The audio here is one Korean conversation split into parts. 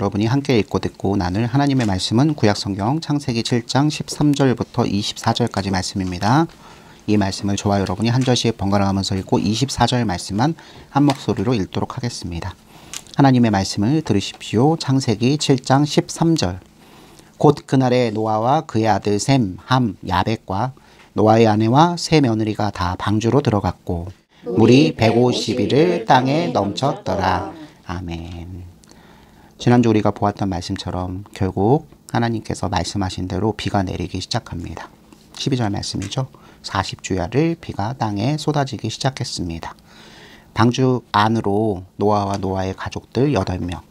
여러분이 함께 읽고 듣고 나눌 하나님의 말씀은 구약성경 창세기 7장 13절부터 24절까지 말씀입니다. 이 말씀을 저와 여러분이 한 절씩 번갈아 가면서 읽고 24절 말씀만 한 목소리로 읽도록 하겠습니다. 하나님의 말씀을 들으십시오. 창세기 7장 13절. 곧 그날에 노아와 그의 아들 셈, 함, 야벳과 노아의 아내와 세 며느리가 다 방주로 들어갔고 물이 150일을 땅에 넘쳤더라. 아멘. 지난주 우리가 보았던 말씀처럼 결국 하나님께서 말씀하신 대로 비가 내리기 시작합니다. 12절 말씀이죠. 40주야를 비가 땅에 쏟아지기 시작했습니다. 방주 안으로 노아와 노아의 가족들 8명,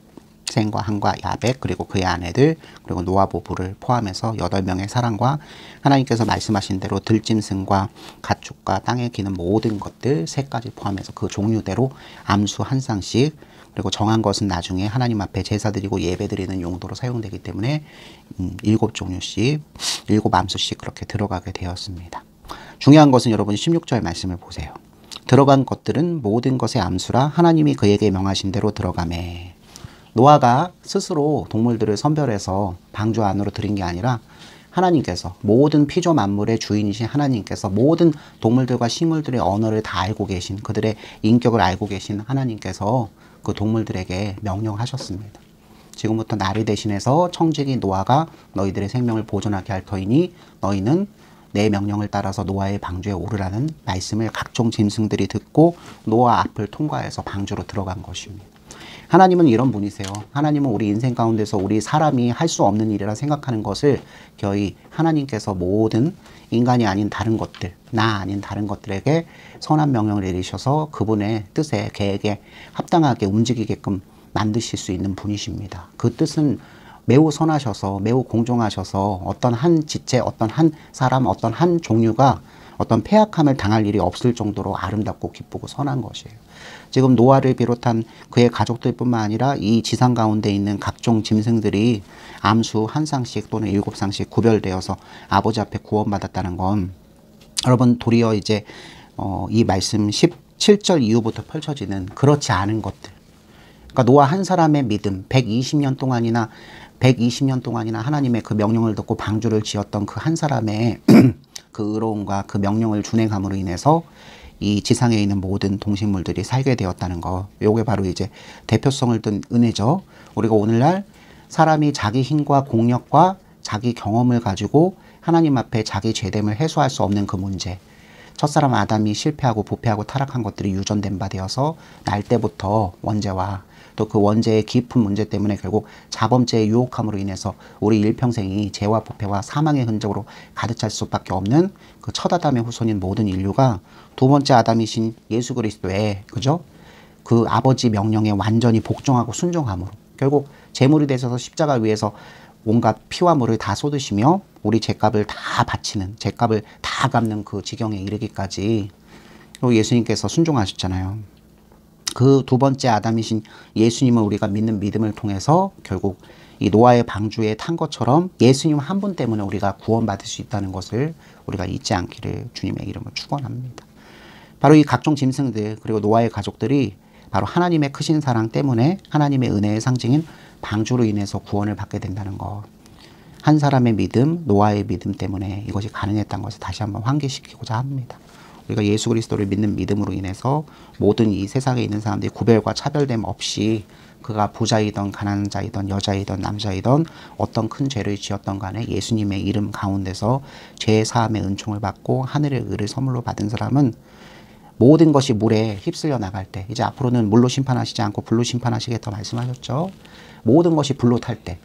셈과 함과 야벳 그리고 그의 아내들 그리고 노아 부부를 포함해서 8명의 사람과 하나님께서 말씀하신 대로 들짐승과 가축과 땅에 기는 모든 것들 새까지 포함해서 그 종류대로 암수 한 쌍씩 그리고 정한 것은 나중에 하나님 앞에 제사 드리고 예배 드리는 용도로 사용되기 때문에 7종류씩 7암수씩 그렇게 들어가게 되었습니다. 중요한 것은 여러분 16절 말씀을 보세요. 들어간 것들은 모든 것의 암수라 하나님이 그에게 명하신 대로 들어가매. 노아가 스스로 동물들을 선별해서 방주 안으로 들인 게 아니라 하나님께서 모든 피조 만물의 주인이신 하나님께서 모든 동물들과 식물들의 언어를 다 알고 계신 그들의 인격을 알고 계신 하나님께서 그 동물들에게 명령하셨습니다. 지금부터 나를 대신해서 청지기 노아가 너희들의 생명을 보존하게 할 터이니 너희는 내 명령을 따라서 노아의 방주에 오르라는 말씀을 각종 짐승들이 듣고 노아 앞을 통과해서 방주로 들어간 것입니다. 하나님은 이런 분이세요. 하나님은 우리 인생 가운데서 우리 사람이 할 수 없는 일이라 생각하는 것을 거의 하나님께서 모든 인간이 아닌 다른 것들, 나 아닌 다른 것들에게 선한 명령을 내리셔서 그분의 뜻에 계획에 합당하게 움직이게끔 만드실 수 있는 분이십니다. 그 뜻은 매우 선하셔서 매우 공정하셔서 어떤 한 지체, 어떤 한 사람, 어떤 한 종류가 어떤 폐악함을 당할 일이 없을 정도로 아름답고 기쁘고 선한 것이에요. 지금 노아를 비롯한 그의 가족들뿐만 아니라 이 지상 가운데 있는 각종 짐승들이 암수 한 쌍씩 또는 7쌍씩 구별되어서 아버지 앞에 구원받았다는 건 여러분 도리어 이제 이 말씀 17절 이후부터 펼쳐지는 그렇지 않은 것들. 그러니까 노아 한 사람의 믿음 120년 동안이나 하나님의 그 명령을 듣고 방주를 지었던 그 한 사람의 그 의로움과 그 명령을 준행함으로 인해서 이 지상에 있는 모든 동식물들이 살게 되었다는 거. 요게 바로 이제 대표성을 둔 은혜죠. 우리가 오늘날 사람이 자기 힘과 공력과 자기 경험을 가지고 하나님 앞에 자기 죄됨을 해소할 수 없는 그 문제. 첫사람 아담이 실패하고 부패하고 타락한 것들이 유전된 바 되어서 날 때부터 원죄와 또 그 원죄의 깊은 문제 때문에 결국 자범죄의 유혹함으로 인해서 우리 일평생이 죄와 부패와 사망의 흔적으로 가득 찰 수밖에 없는 그 첫 아담의 후손인 모든 인류가 두 번째 아담이신 예수 그리스도의 그죠? 그 아버지 명령에 완전히 복종하고 순종함으로 결국 제물이 되셔서 십자가 위에서 온갖 피와 물을 다 쏟으시며 우리 죄값을 다 바치는 죄값을 다 갚는 그 지경에 이르기까지 예수님께서 순종하셨잖아요. 그 두 번째 아담이신 예수님을 우리가 믿는 믿음을 통해서 결국 이 노아의 방주에 탄 것처럼 예수님 한 분 때문에 우리가 구원받을 수 있다는 것을 우리가 잊지 않기를 주님의 이름으로 축원합니다. 바로 이 각종 짐승들 그리고 노아의 가족들이 바로 하나님의 크신 사랑 때문에 하나님의 은혜의 상징인 방주로 인해서 구원을 받게 된다는 것. 한 사람의 믿음, 노아의 믿음 때문에 이것이 가능했다는 것을 다시 한번 환기시키고자 합니다. 우리가 예수 그리스도를 믿는 믿음으로 인해서 모든 이 세상에 있는 사람들이 구별과 차별됨 없이 그가 부자이든 가난한 자이든 여자이든 남자이든 어떤 큰 죄를 지었던 간에 예수님의 이름 가운데서 죄의 사함의 은총을 받고 하늘의 의를 선물로 받은 사람은 모든 것이 물에 휩쓸려 나갈 때 이제 앞으로는 물로 심판하시지 않고 불로 심판하시겠다 말씀하셨죠. 모든 것이 불로 탈 때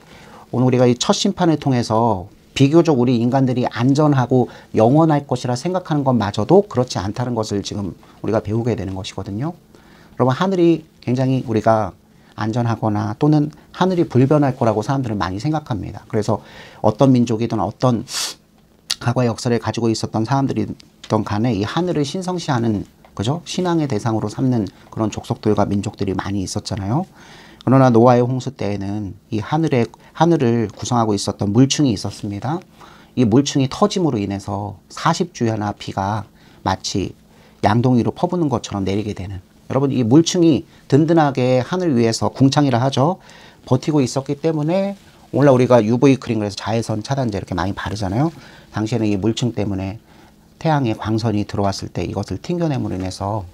오늘 우리가 이 첫 심판을 통해서 비교적 우리 인간들이 안전하고 영원할 것이라 생각하는 것마저도 그렇지 않다는 것을 지금 우리가 배우게 되는 것이거든요. 여러분 하늘이 굉장히 우리가 안전하거나 또는 하늘이 불변할 거라고 사람들은 많이 생각합니다. 그래서 어떤 민족이든 어떤 과거의 역사를 가지고 있었던 사람들이든 간에 이 하늘을 신성시하는 그죠? 신앙의 대상으로 삼는 그런 족속들과 민족들이 많이 있었잖아요. 그러나 노아의 홍수 때에는 이 하늘을 구성하고 있었던 물층이 있었습니다. 이 물층이 터짐으로 인해서 40주야나 비가 마치 양동이로 퍼붓는 것처럼 내리게 되는 여러분 이 물층이 든든하게 하늘 위에서 궁창이라 하죠. 버티고 있었기 때문에 오늘날 우리가 UV 크림 그래서 자외선 차단제 이렇게 많이 바르잖아요. 당시에는 이 물층 때문에 태양의 광선이 들어왔을 때 이것을 튕겨냄으로 인해서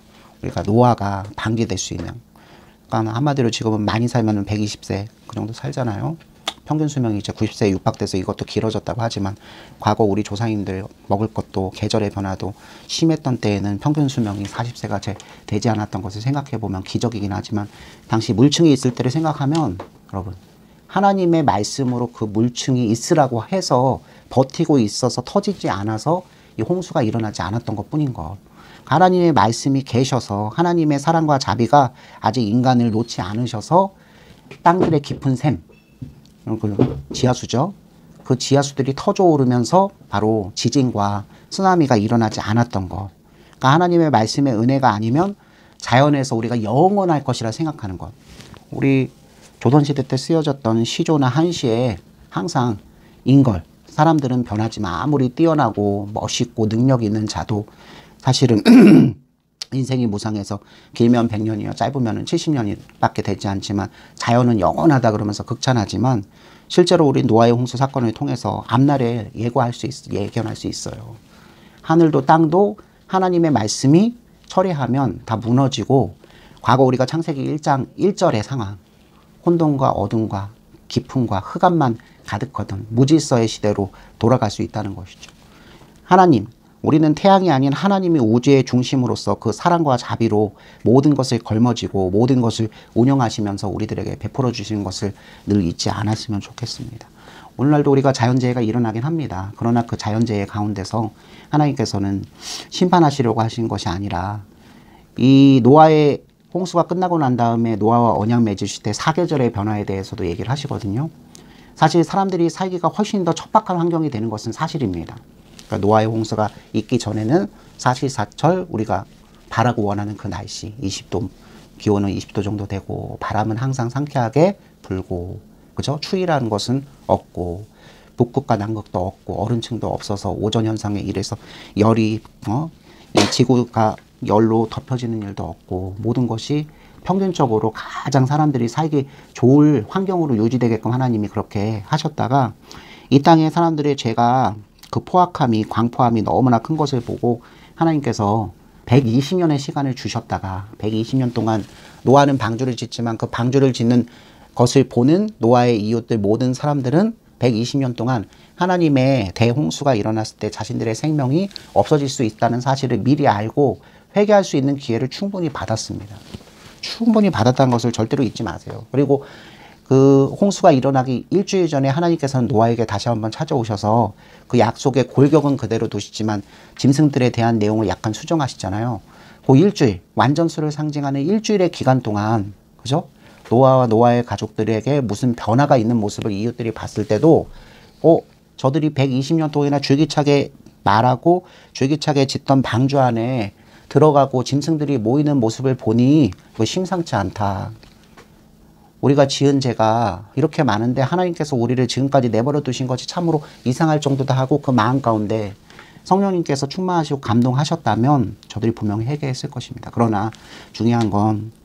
우리가 노화가 방지될 수 있는, 그러니까 한마디로 지금은 많이 살면 120세 그 정도 살잖아요. 평균 수명이 이제 90세에 육박돼서 이것도 길어졌다고 하지만 과거 우리 조상님들 먹을 것도 계절의 변화도 심했던 때에는 평균 수명이 40세가 채 되지 않았던 것을 생각해 보면 기적이긴 하지만 당시 물층이 있을 때를 생각하면 여러분 하나님의 말씀으로 그 물층이 있으라고 해서 버티고 있어서 터지지 않아서 이 홍수가 일어나지 않았던 것 뿐인 것. 하나님의 말씀이 계셔서 하나님의 사랑과 자비가 아직 인간을 놓지 않으셔서 땅들의 깊은 샘, 그 지하수죠. 그 지하수들이 터져 오르면서 바로 지진과 쓰나미가 일어나지 않았던 것. 그러니까 하나님의 말씀의 은혜가 아니면 자연에서 우리가 영원할 것이라 생각하는 것. 우리 조선시대 때 쓰여졌던 시조나 한시에 항상 인걸, 사람들은 변하지만 아무리 뛰어나고 멋있고 능력 있는 자도 사실은 인생이 무상해서 길면 100년이요 짧으면 70년밖에 되지 않지만 자연은 영원하다 그러면서 극찬하지만 실제로 우리 노아의 홍수 사건을 통해서 앞날에 예견할 수 있어요. 하늘도 땅도 하나님의 말씀이 처리하면 다 무너지고 과거 우리가 창세기 1장 1절의 상황, 혼돈과 어둠과 깊음과 흑암만 가득하던 무질서의 시대로 돌아갈 수 있다는 것이죠. 하나님, 우리는 태양이 아닌 하나님이 우주의 중심으로서 그 사랑과 자비로 모든 것을 걸머쥐고 모든 것을 운영하시면서 우리들에게 베풀어 주시는 것을 늘 잊지 않았으면 좋겠습니다. 오늘날도 우리가 자연재해가 일어나긴 합니다. 그러나 그 자연재해 가운데서 하나님께서는 심판하시려고 하신 것이 아니라 이 노아의 홍수가 끝나고 난 다음에 노아와 언약 맺으실 때 사계절의 변화에 대해서도 얘기를 하시거든요. 사실 사람들이 살기가 훨씬 더 척박한 환경이 되는 것은 사실입니다. 그러니까 노아의 홍수가 있기 전에는 사시사철 우리가 바라고 원하는 그 날씨 20도, 기온은 20도 정도 되고 바람은 항상 상쾌하게 불고, 그죠? 추위라는 것은 없고 북극과 남극도 없고 얼음층도 없어서 오존 현상에 의해서 열이 이 지구가 열로 덮여지는 일도 없고 모든 것이 평균적으로 가장 사람들이 살기 좋을 환경으로 유지되게끔 하나님이 그렇게 하셨다가 이 땅에 사람들의 죄가 그 포악함이 광포함이 너무나 큰 것을 보고 하나님께서 120년의 시간을 주셨다가 120년 동안 노아는 방주를 짓지만 그 방주를 짓는 것을 보는 노아의 이웃들 모든 사람들은 120년 동안 하나님의 대홍수가 일어났을 때 자신들의 생명이 없어질 수 있다는 사실을 미리 알고 회개할 수 있는 기회를 충분히 받았습니다. 충분히 받았다는 것을 절대로 잊지 마세요. 그리고 그 홍수가 일어나기 일주일 전에 하나님께서는 노아에게 다시 한번 찾아오셔서 그 약속의 골격은 그대로 두시지만 짐승들에 대한 내용을 약간 수정하시잖아요. 그 일주일, 완전수를 상징하는 일주일의 기간 동안, 그죠? 노아와 노아의 가족들에게 무슨 변화가 있는 모습을 이웃들이 봤을 때도 저들이 120년 동안이나 줄기차게 말하고 줄기차게 짓던 방주 안에 들어가고 짐승들이 모이는 모습을 보니 심상치 않다. 우리가 지은 죄가 이렇게 많은데 하나님께서 우리를 지금까지 내버려 두신 것이 참으로 이상할 정도다 하고 그 마음 가운데 성령님께서 충만하시고 감동하셨다면 저들이 분명히 회개했을 것입니다. 그러나 중요한 건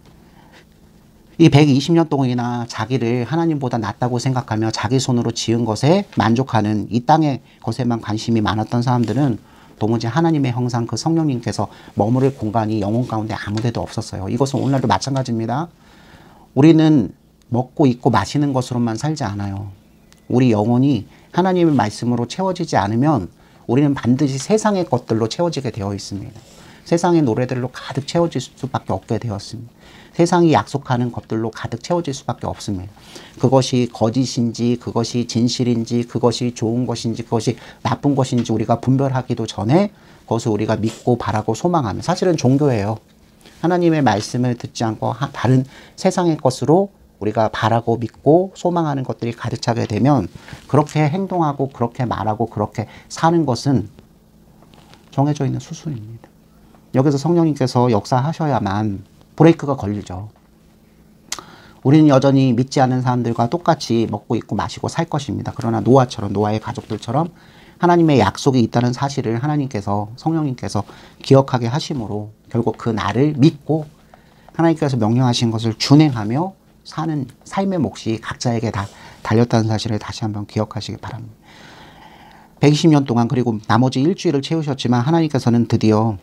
이 120년 동안이나 자기를 하나님보다 낫다고 생각하며 자기 손으로 지은 것에 만족하는 이 땅의 것에만 관심이 많았던 사람들은 도무지 하나님의 형상 그 성령님께서 머무를 공간이 영혼 가운데 아무데도 없었어요. 이것은 오늘날도 마찬가지입니다. 우리는 먹고 입고 마시는 것으로만 살지 않아요. 우리 영혼이 하나님의 말씀으로 채워지지 않으면 우리는 반드시 세상의 것들로 채워지게 되어 있습니다. 세상의 노래들로 가득 채워질 수밖에 없게 되었습니다. 세상이 약속하는 것들로 가득 채워질 수밖에 없습니다. 그것이 거짓인지 그것이 진실인지 그것이 좋은 것인지 그것이 나쁜 것인지 우리가 분별하기도 전에 그것을 우리가 믿고 바라고 소망하면 사실은 종교예요. 하나님의 말씀을 듣지 않고 다른 세상의 것으로 우리가 바라고 믿고 소망하는 것들이 가득 차게 되면 그렇게 행동하고 그렇게 말하고 그렇게 사는 것은 정해져 있는 수순입니다. 여기서 성령님께서 역사하셔야만 브레이크가 걸리죠. 우리는 여전히 믿지 않는 사람들과 똑같이 먹고 입고 마시고 살 것입니다. 그러나 노아처럼 노아의 가족들처럼 하나님의 약속이 있다는 사실을 하나님께서 성령님께서 기억하게 하심으로 결국 그 날을 믿고 하나님께서 명령하신 것을 준행하며 사는 삶의 몫이 각자에게 다 달렸다는 사실을 다시 한번 기억하시기 바랍니다. 120년 동안 그리고 나머지 일주일을 채우셨지만 하나님께서는 드디어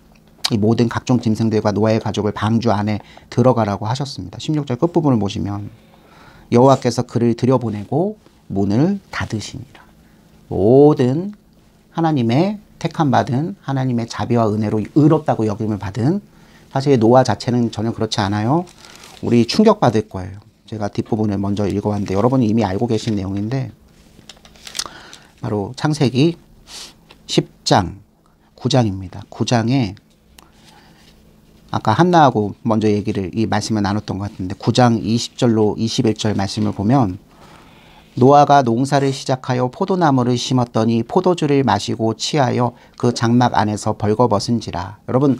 이 모든 각종 짐승들과 노아의 가족을 방주 안에 들어가라고 하셨습니다. 16절 끝부분을 보시면 여호와께서 그를 들여보내고 문을 닫으시니라. 모든 하나님의 택함받은 하나님의 자비와 은혜로 의롭다고 여김을 받은, 사실 노아 자체는 전혀 그렇지 않아요. 우리 충격받을 거예요. 제가 뒷부분을 먼저 읽어봤는데 여러분이 이미 알고 계신 내용인데, 바로 창세기 10장 9장입니다. 9장에 아까 한나하고 먼저 이 말씀을 나눴던 것 같은데 9장 20절로 21절 말씀을 보면, 노아가 농사를 시작하여 포도나무를 심었더니 포도주를 마시고 취하여 그 장막 안에서 벌거벗은지라. 여러분,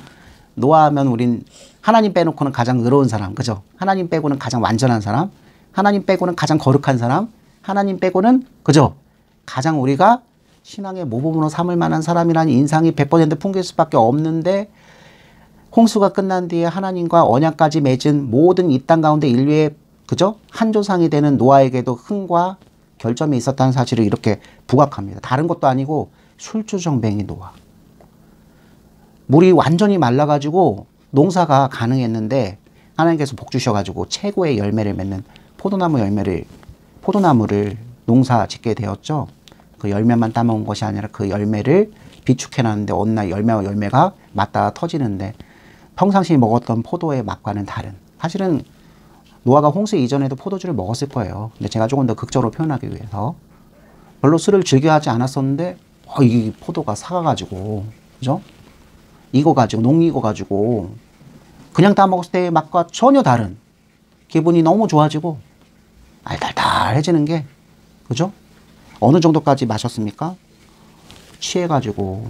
노아하면 우린 하나님 빼놓고는 가장 의로운 사람, 그죠? 하나님 빼고는 가장 완전한 사람, 하나님 빼고는 가장 거룩한 사람, 하나님 빼고는, 그죠? 가장 우리가 신앙의 모범으로 삼을 만한 사람이라는 인상이 100% 풍길 수밖에 없는데, 홍수가 끝난 뒤에 하나님과 언약까지 맺은 모든 이 땅 가운데 인류의, 그죠? 한 조상이 되는 노아에게도 흥과 결점이 있었다는 사실을 이렇게 부각합니다. 다른 것도 아니고 술주정뱅이 노아. 물이 완전히 말라가지고 농사가 가능했는데 하나님께서 복 주셔가지고 최고의 열매를 맺는 포도나무를 농사 짓게 되었죠. 그 열매만 따먹은 것이 아니라 그 열매를 비축해놨는데 어느 날 열매와 열매가 맞닿아 터지는데 평상시 먹었던 포도의 맛과는 다른, 사실은 노아가 홍수 이전에도 포도주를 먹었을 거예요. 근데 제가 조금 더 극적으로 표현하기 위해서 별로 술을 즐겨하지 않았었는데 이 포도가 사가가지고, 그죠? 농익어가지고 그냥 따먹었을 때의 맛과 전혀 다른, 기분이 너무 좋아지고 알달달해지는 게, 그죠? 어느 정도까지 마셨습니까? 취해가지고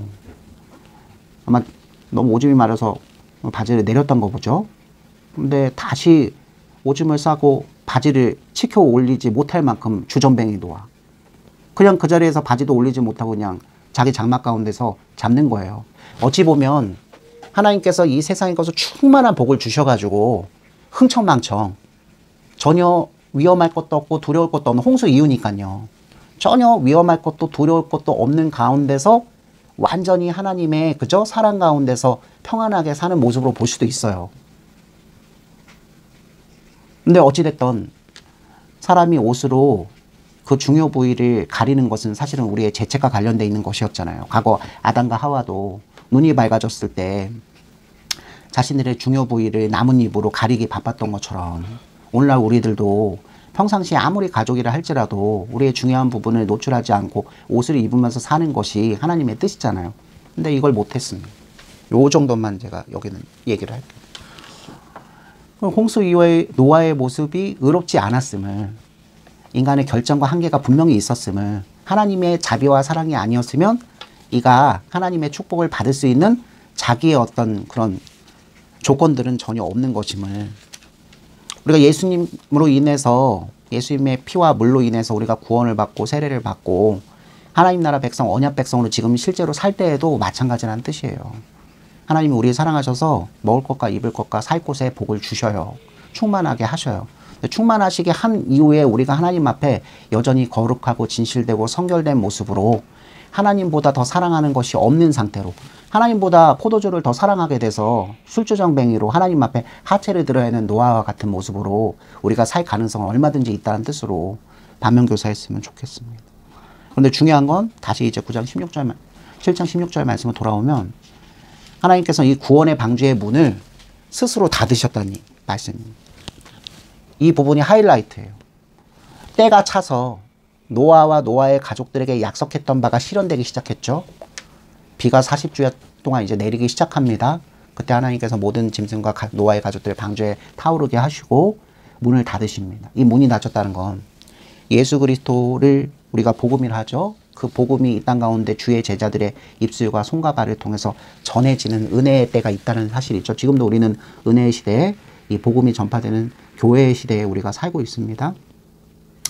아마 너무 오줌이 마려서 바지를 내렸던 거 보죠. 근데 다시 오줌을 싸고 바지를 치켜 올리지 못할 만큼 주전뱅이 노아. 그냥 그 자리에서 바지도 올리지 못하고 그냥 자기 장막 가운데서 잡는 거예요. 어찌 보면 하나님께서 이 세상에 것을 충만한 복을 주셔가지고 흥청망청 전혀 위험할 것도 없고 두려울 것도 없는 홍수 이유니까요. 전혀 위험할 것도 두려울 것도 없는 가운데서 완전히 하나님의, 그죠? 사랑 가운데서 평안하게 사는 모습으로 볼 수도 있어요. 근데 어찌됐든 사람이 옷으로 그 중요 부위를 가리는 것은 사실은 우리의 죄책과 관련되어 있는 것이었잖아요. 과거 아담과 하와도 눈이 밝아졌을 때 자신들의 중요 부위를 나뭇잎으로 가리기 바빴던 것처럼 오늘날 우리들도 평상시에 아무리 가족이라 할지라도 우리의 중요한 부분을 노출하지 않고 옷을 입으면서 사는 것이 하나님의 뜻이잖아요. 근데 이걸 못했습니다. 요 정도만 제가 여기는 얘기를 할게요. 홍수 이후의 노아의 모습이 의롭지 않았음을, 인간의 결정과 한계가 분명히 있었음을, 하나님의 자비와 사랑이 아니었으면 이가 하나님의 축복을 받을 수 있는 자기의 어떤 그런 조건들은 전혀 없는 것임을, 우리가 예수님으로 인해서, 예수님의 피와 물로 인해서 우리가 구원을 받고 세례를 받고 하나님 나라 백성, 언약 백성으로 지금 실제로 살 때에도 마찬가지라는 뜻이에요. 하나님이 우리 사랑하셔서 먹을 것과 입을 것과 살 곳에 복을 주셔요. 충만하게 하셔요. 충만하시게 한 이후에 우리가 하나님 앞에 여전히 거룩하고 진실되고 성결된 모습으로 하나님보다 더 사랑하는 것이 없는 상태로, 하나님보다 포도주를 더 사랑하게 돼서 술주정뱅이로 하나님 앞에 하체를 들어야 하는 노아와 같은 모습으로 우리가 살 가능성은 얼마든지 있다는 뜻으로 반면교사했으면 좋겠습니다. 그런데 중요한 건 다시 이제 7장 16절 말씀으로 돌아오면, 하나님께서 이 구원의 방주의 문을 스스로 닫으셨다는 말씀입니다. 이 부분이 하이라이트예요. 때가 차서 노아와 노아의 가족들에게 약속했던 바가 실현되기 시작했죠. 비가 40주 동안 이제 내리기 시작합니다. 그때 하나님께서 모든 짐승과 노아의 가족들을 방주에 타오르게 하시고 문을 닫으십니다. 이 문이 닫혔다는 건 예수 그리스도를 우리가 복음이라 하죠. 그 복음이 이 땅 가운데 주의 제자들의 입술과 손과 발을 통해서 전해지는 은혜의 때가 있다는 사실이죠. 지금도 우리는 은혜의 시대에, 이 복음이 전파되는 교회의 시대에 우리가 살고 있습니다.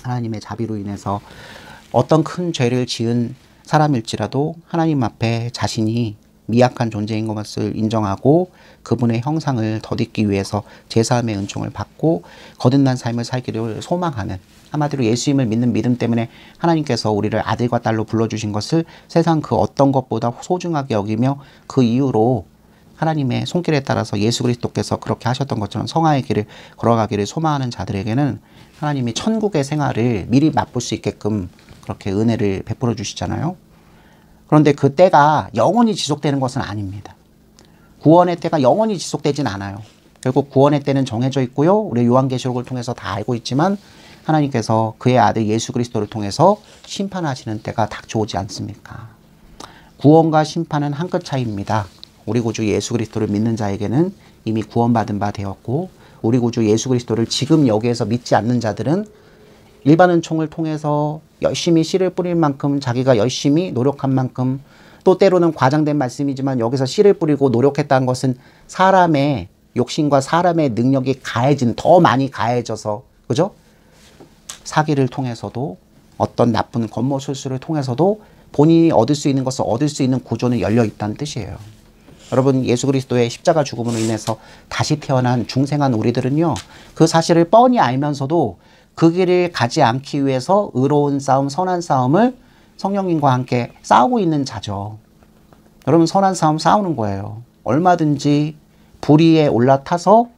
하나님의 자비로 인해서 어떤 큰 죄를 지은 사람일지라도 하나님 앞에 자신이 미약한 존재인 것을 인정하고 그분의 형상을 덧입기 위해서 제3의 은총을 받고 거듭난 삶을 살기를 소망하는, 한마디로 예수님을 믿는 믿음 때문에 하나님께서 우리를 아들과 딸로 불러주신 것을 세상 그 어떤 것보다 소중하게 여기며 그 이후로 하나님의 손길에 따라서 예수 그리스도께서 그렇게 하셨던 것처럼 성화의 길을 걸어가기를 소망하는 자들에게는 하나님이 천국의 생활을 미리 맛볼 수 있게끔 그렇게 은혜를 베풀어 주시잖아요. 그런데 그 때가 영원히 지속되는 것은 아닙니다. 구원의 때가 영원히 지속되진 않아요. 결국 구원의 때는 정해져 있고요. 우리 요한계시록을 통해서 다 알고 있지만 하나님께서 그의 아들 예수 그리스도를 통해서 심판하시는 때가 닥쳐오지 않습니까? 구원과 심판은 한 끗 차이입니다. 우리 구주 예수 그리스도를 믿는 자에게는 이미 구원받은 바 되었고, 우리 구주 예수 그리스도를 지금 여기에서 믿지 않는 자들은 일반 은총을 통해서 열심히 씨를 뿌릴 만큼 자기가 열심히 노력한 만큼, 또 때로는 과장된 말씀이지만 여기서 씨를 뿌리고 노력했다는 것은 사람의 욕심과 사람의 능력이 더 많이 가해져서, 그죠? 사기를 통해서도 어떤 나쁜 권모술수를 통해서도 본인이 얻을 수 있는 것을 얻을 수 있는 구조는 열려 있다는 뜻이에요. 여러분, 예수 그리스도의 십자가 죽음으로 인해서 다시 태어난 중생한 우리들은요, 그 사실을 뻔히 알면서도 그 길을 가지 않기 위해서 의로운 싸움, 선한 싸움을 성령님과 함께 싸우고 있는 자죠. 여러분, 선한 싸움 싸우는 거예요. 얼마든지 불의에 올라타서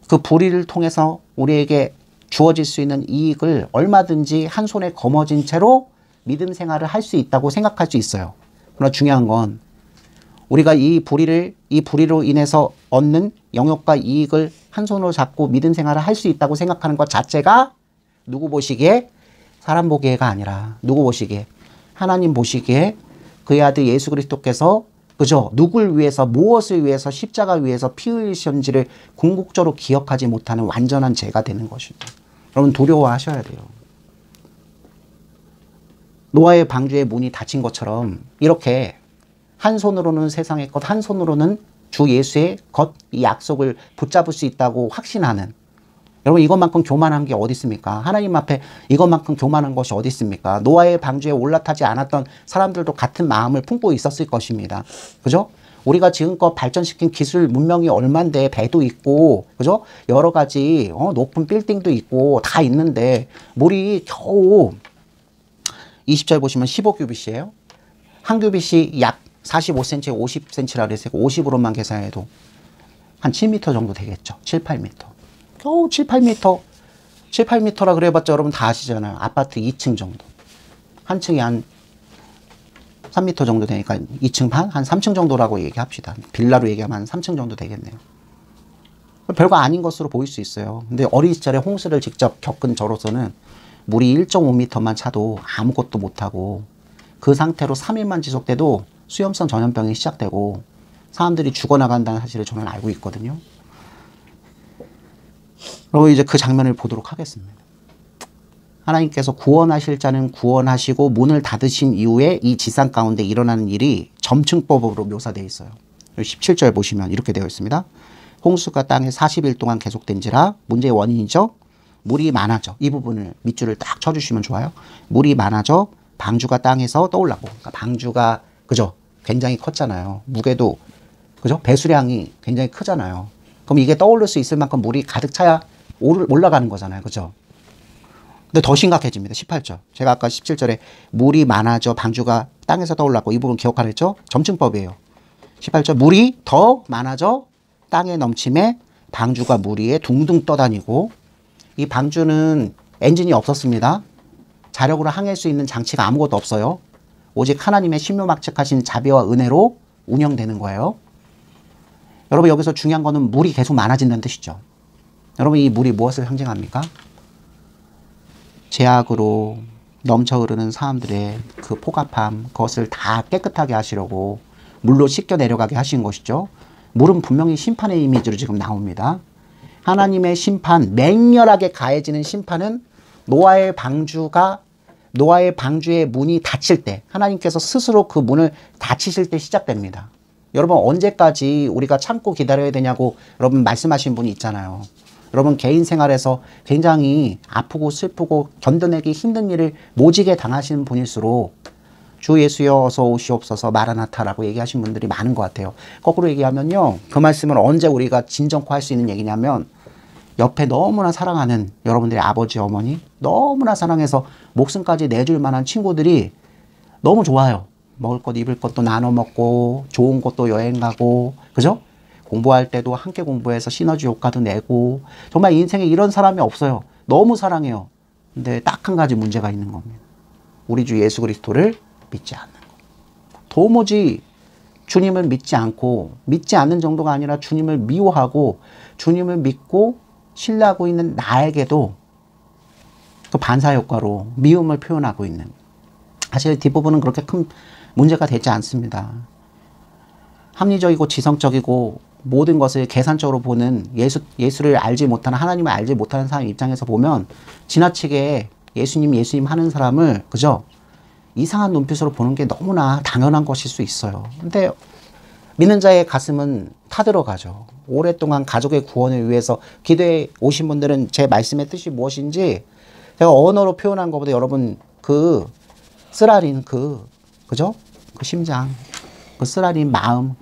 그 불의를 통해서 우리에게 주어질 수 있는 이익을 얼마든지 한 손에 거머쥔 채로 믿음 생활을 할 수 있다고 생각할 수 있어요. 그러나 중요한 건 우리가 이 불의로 인해서 얻는 영역과 이익을 한 손으로 잡고 믿음 생활을 할 수 있다고 생각하는 것 자체가 누구 보시기에? 사람 보기에가 아니라 누구 보시기에? 하나님 보시기에 그의 아들 예수 그리스도께서, 그죠? 누굴 위해서, 무엇을 위해서 십자가 위에서 피 흘리셨는지를 궁극적으로 기억하지 못하는 완전한 죄가 되는 것입니다. 여러분, 두려워하셔야 돼요. 노아의 방주의 문이 닫힌 것처럼 이렇게 한 손으로는 세상의 것, 한 손으로는 주 예수의 것, 이 약속을 붙잡을 수 있다고 확신하는, 여러분, 이것만큼 교만한 게 어디 있습니까? 하나님 앞에 이것만큼 교만한 것이 어디 있습니까? 노아의 방주에 올라타지 않았던 사람들도 같은 마음을 품고 있었을 것입니다. 그죠? 우리가 지금껏 발전시킨 기술 문명이 얼만데 배도 있고, 그죠? 여러 가지 높은 빌딩도 있고 다 있는데 물이 겨우 20절 보시면 15규빗이에요. 한 규빗이 약 45cm에 50cm라 그랬어요. 50으로만 계산해도 한 7m 정도 되겠죠. 7, 8m. 겨우 7, 8m. 7, 8m라 그래봤자 여러분 다 아시잖아요. 아파트 2층 정도. 한 층이 한 3m 정도 되니까 2층 반? 한 3층 정도라고 얘기합시다. 빌라로 얘기하면 한 3층 정도 되겠네요. 별거 아닌 것으로 보일 수 있어요. 근데 어린 시절에 홍수를 직접 겪은 저로서는 물이 1.5m만 차도 아무것도 못하고 그 상태로 3일만 지속돼도 수염성 전염병이 시작되고 사람들이 죽어나간다는 사실을 저는 알고 있거든요. 그리고 이제 그 장면을 보도록 하겠습니다. 하나님께서 구원하실 자는 구원하시고 문을 닫으신 이후에 이 지상 가운데 일어나는 일이 점층법으로 묘사되어 있어요. 17절 보시면 이렇게 되어 있습니다. 홍수가 땅에 40일 동안 계속된지라. 문제의 원인이죠. 물이 많아져. 이 부분을 밑줄을 딱 쳐주시면 좋아요. 물이 많아져 방주가 땅에서 떠올랐고, 그러니까 방주가, 그죠? 굉장히 컸잖아요. 무게도, 그죠? 배수량이 굉장히 크잖아요. 그럼 이게 떠오를 수 있을 만큼 물이 가득 차야 올라가는 거잖아요. 그죠? 근데 더 심각해집니다. 18절. 제가 아까 17절에 물이 많아져 방주가 땅에서 떠올랐고, 이 부분 기억하랬죠? 점층법이에요. 18절. 물이 더 많아져 땅에 넘침에 방주가 물 위에 둥둥 떠다니고, 이 방주는 엔진이 없었습니다. 자력으로 항해할 수 있는 장치가 아무것도 없어요. 오직 하나님의 신묘막측하신 자비와 은혜로 운영되는 거예요. 여러분, 여기서 중요한 거는 물이 계속 많아진다는 뜻이죠. 여러분, 이 물이 무엇을 상징합니까? 죄악으로 넘쳐 흐르는 사람들의 그 포갑함, 그것을 다 깨끗하게 하시려고 물로 씻겨 내려가게 하신 것이죠. 물은 분명히 심판의 이미지로 지금 나옵니다. 하나님의 심판, 맹렬하게 가해지는 심판은 노아의 방주의 문이 닫힐 때, 하나님께서 스스로 그 문을 닫히실 때 시작됩니다. 여러분, 언제까지 우리가 참고 기다려야 되냐고 여러분 말씀하신 분이 있잖아요. 여러분, 개인 생활에서 굉장히 아프고 슬프고 견뎌내기 힘든 일을 모지게 당하시는 분일수록 주 예수여 어서 오시옵소서 마라나타라고 얘기하신 분들이 많은 것 같아요. 거꾸로 얘기하면요. 그 말씀을 언제 우리가 진정코 할 수 있는 얘기냐면 옆에 너무나 사랑하는 여러분들의 아버지, 어머니 너무나 사랑해서 목숨까지 내줄 만한 친구들이 너무 좋아요. 먹을 것, 입을 것도 나눠 먹고 좋은 곳도 여행 가고 그죠? 공부할 때도 함께 공부해서 시너지 효과도 내고 정말 인생에 이런 사람이 없어요. 너무 사랑해요. 근데 딱 한 가지 문제가 있는 겁니다. 우리 주 예수 그리스도를 믿지 않는 거. 도무지 주님을 믿지 않고 믿지 않는 정도가 아니라 주님을 미워하고 주님을 믿고 신뢰하고 있는 나에게도 그 반사 효과로 미움을 표현하고 있는 사실 뒷부분은 그렇게 큰 문제가 되지 않습니다. 합리적이고 지성적이고 모든 것을 계산적으로 보는 예수를 알지 못하는 하나님을 알지 못하는 사람 입장에서 보면 지나치게 예수님 하는 사람을 그죠? 이상한 눈빛으로 보는 게 너무나 당연한 것일 수 있어요. 근데 믿는 자의 가슴은 타들어가죠. 오랫동안 가족의 구원을 위해서 기도해 오신 분들은 제 말씀의 뜻이 무엇인지 제가 언어로 표현한 것보다 여러분 그 쓰라린 그죠? 그 심장, 그 쓰라린 마음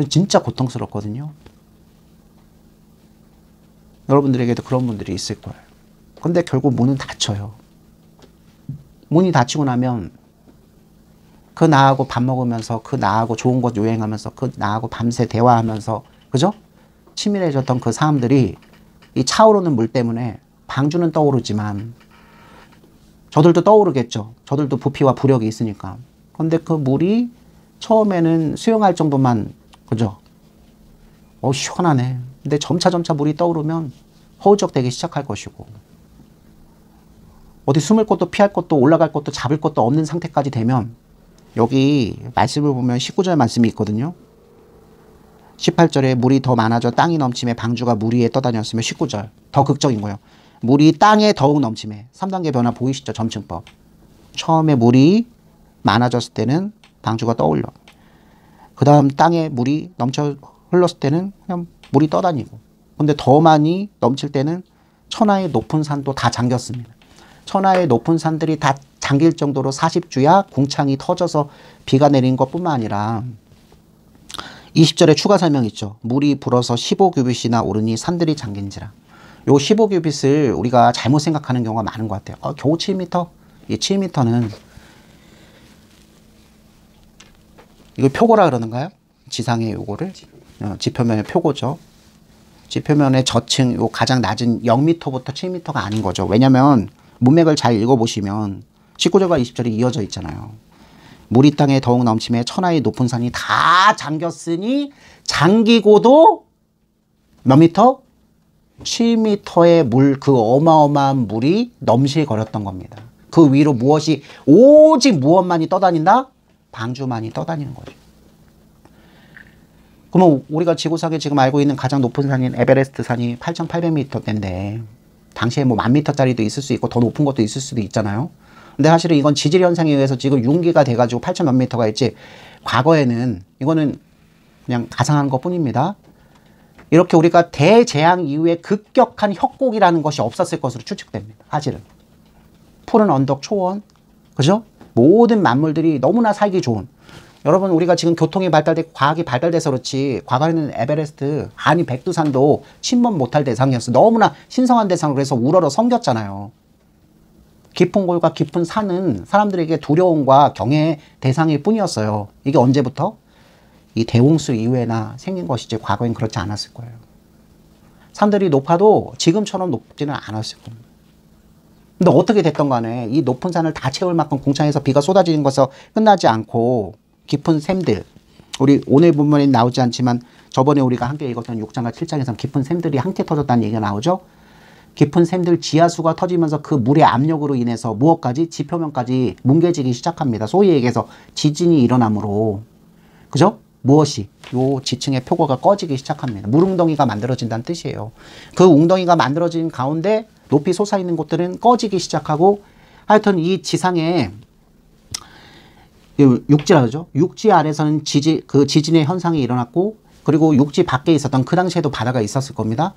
진짜 고통스럽거든요. 여러분들에게도 그런 분들이 있을 거예요. 근데 결국 문은 닫혀요. 문이 닫히고 나면 그 나하고 밥 먹으면서 그 나하고 좋은 곳 여행하면서 그 나하고 밤새 대화하면서 그죠? 치밀해졌던 그 사람들이 이 차오르는 물 때문에 방주는 떠오르지만 저들도 떠오르겠죠. 저들도 부피와 부력이 있으니까. 근데 그 물이 처음에는 수영할 정도만 그죠? 시원하네. 근데 점차 물이 떠오르면 허우적대기 시작할 것이고 어디 숨을 곳도 피할 곳도 올라갈 곳도 잡을 곳도 없는 상태까지 되면 여기 말씀을 보면 19절 말씀이 있거든요. 18절에 물이 더 많아져 땅이 넘침에 방주가 물 위에 떠다녔으며 19절 더 극적인 거예요. 물이 땅에 더욱 넘침에 3단계 변화 보이시죠? 점층법. 처음에 물이 많아졌을 때는 방주가 떠올려. 그 다음 땅에 물이 넘쳐 흘렀을 때는 그냥 물이 떠다니고 근데 더 많이 넘칠 때는 천하의 높은 산도 다 잠겼습니다. 천하의 높은 산들이 다 잠길 정도로 40주야 궁창이 터져서 비가 내린 것뿐만 아니라 20절에 추가 설명 있죠. 물이 불어서 15규빗이나 오르니 산들이 잠긴지라. 요 15규빗을 우리가 잘못 생각하는 경우가 많은 것 같아요. 겨우 7m? 이 7m는 이걸 표고라 그러는가요? 지상의 요거를 지표면의 표고죠. 지표면의 저층 요 가장 낮은 0m부터 7m가 아닌 거죠. 왜냐면 문맥을 잘 읽어보시면 19절과 20절이 이어져 있잖아요. 물이 땅에 더욱 넘침에 천하의 높은 산이 다 잠겼으니 잠기고도 몇 미터? 7m의 물, 그 어마어마한 물이 넘실거렸던 겁니다. 그 위로 무엇이 오직 무엇만이 떠다닌다? 방주만이 떠다니는 거죠. 그러면 우리가 지구상에 지금 알고 있는 가장 높은 산인 에베레스트 산이 8,800m대인데 당시에 뭐 10,000m짜리도 있을 수 있고 더 높은 것도 있을 수도 있잖아요. 근데 사실은 이건 지질 현상에 의해서 지금 융기가 돼가지고 8,000 몇 미터가 있지 과거에는 이거는 그냥 가상한 것 뿐입니다. 이렇게 우리가 대재앙 이후에 급격한 협곡이라는 것이 없었을 것으로 추측됩니다. 사실은 푸른 언덕 초원 그죠? 모든 만물들이 너무나 살기 좋은 여러분 우리가 지금 교통이 발달되고 과학이 발달돼서 그렇지 과거에는 에베레스트 아니 백두산도 침범 못할 대상이었어. 너무나 신성한 대상으로 해서 우러러 섬겼잖아요. 깊은 골과 깊은 산은 사람들에게 두려움과 경외의 대상일 뿐이었어요. 이게 언제부터? 이 대홍수 이후에나 생긴 것이지 과거엔 그렇지 않았을 거예요. 산들이 높아도 지금처럼 높지는 않았을 겁니다. 근데 어떻게 됐던 간에 이 높은 산을 다 채울 만큼 궁창에서 비가 쏟아지는 것에서 끝나지 않고 깊은 샘들 우리 오늘 본문에 나오지 않지만 저번에 우리가 함께 읽었던 6장과 7장에서 깊은 샘들이 함께 터졌다는 얘기가 나오죠. 깊은 샘들 지하수가 터지면서 그 물의 압력으로 인해서 무엇까지? 지표면까지 뭉개지기 시작합니다. 소위 얘기해서 지진이 일어나므로 그죠? 무엇이? 요 지층의 표고가 꺼지기 시작합니다. 물웅덩이가 만들어진다는 뜻이에요. 그 웅덩이가 만들어진 가운데 높이 솟아있는 곳들은 꺼지기 시작하고 하여튼 이 지상에 육지라 그러죠. 육지 아래서는 지진의 현상이 일어났고 그리고 육지 밖에 있었던 그 당시에도 바다가 있었을 겁니다.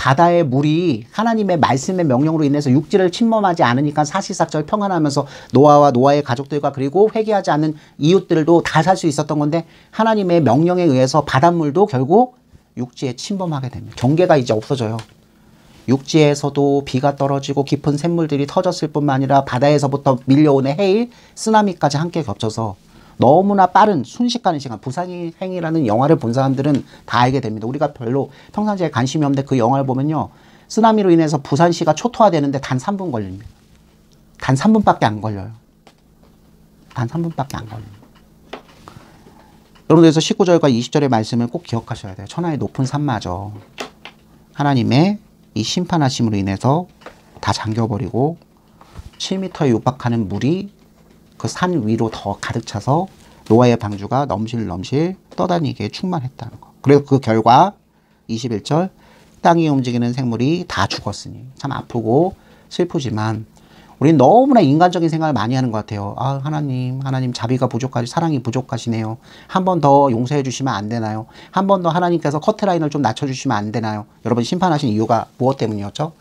바다의 물이 하나님의 말씀의 명령으로 인해서 육지를 침범하지 않으니까 사시사철 평안하면서 노아와 노아의 가족들과 그리고 회개하지 않는 이웃들도 다 살 수 있었던 건데 하나님의 명령에 의해서 바닷물도 결국 육지에 침범하게 됩니다. 경계가 이제 없어져요. 육지에서도 비가 떨어지고 깊은 샘물들이 터졌을 뿐만 아니라 바다에서부터 밀려오는 해일, 쓰나미까지 함께 겹쳐서 너무나 빠른 순식간의 시간, 부산행이라는 영화를 본 사람들은 다 알게 됩니다. 우리가 별로 평상시에 관심이 없는데 그 영화를 보면요. 쓰나미로 인해서 부산시가 초토화되는데 단 3분 걸립니다. 단 3분밖에 안 걸려요. 단 3분밖에 안 걸립니다. 여러분, 그래서 19절과 20절의 말씀을 꼭 기억하셔야 돼요. 천하의 높은 산마저 하나님의 이 심판하심으로 인해서 다 잠겨버리고 7m에 육박하는 물이 그 산 위로 더 가득 차서 노아의 방주가 넘실넘실 떠다니게 충만했다는 거. 그래서 그 결과 21절 땅이 움직이는 생물이 다 죽었으니 참 아프고 슬프지만 우린 너무나 인간적인 생각을 많이 하는 것 같아요. 아, 하나님 자비가 부족하시, 사랑이 부족하시네요. 한 번 더 용서해 주시면 안 되나요? 한 번 더 하나님께서 커트라인을 좀 낮춰주시면 안 되나요? 여러분, 심판하신 이유가 무엇 때문이었죠?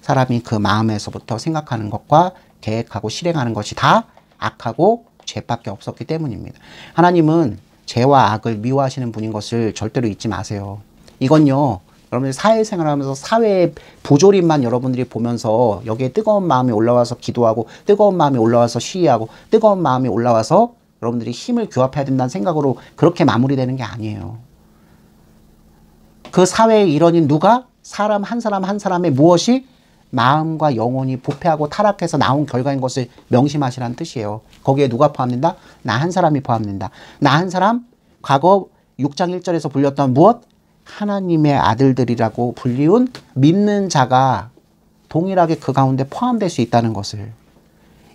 사람이 그 마음에서부터 생각하는 것과 계획하고 실행하는 것이 다 악하고 죄밖에 없었기 때문입니다. 하나님은 죄와 악을 미워하시는 분인 것을 절대로 잊지 마세요. 이건요, 여러분들 사회생활하면서 사회의 부조림만 여러분들이 보면서 여기에 뜨거운 마음이 올라와서 기도하고 뜨거운 마음이 올라와서 시위하고 뜨거운 마음이 올라와서 여러분들이 힘을 규합해야 된다는 생각으로 그렇게 마무리되는 게 아니에요. 그 사회의 일원인 누가? 사람 한 사람의 무엇이? 마음과 영혼이 부패하고 타락해서 나온 결과인 것을 명심하시라는 뜻이에요. 거기에 누가 포함된다? 나 한 사람이 포함된다. 나 한 사람, 과거 6장 1절에서 불렸던 무엇? 하나님의 아들들이라고 불리운 믿는 자가 동일하게 그 가운데 포함될 수 있다는 것을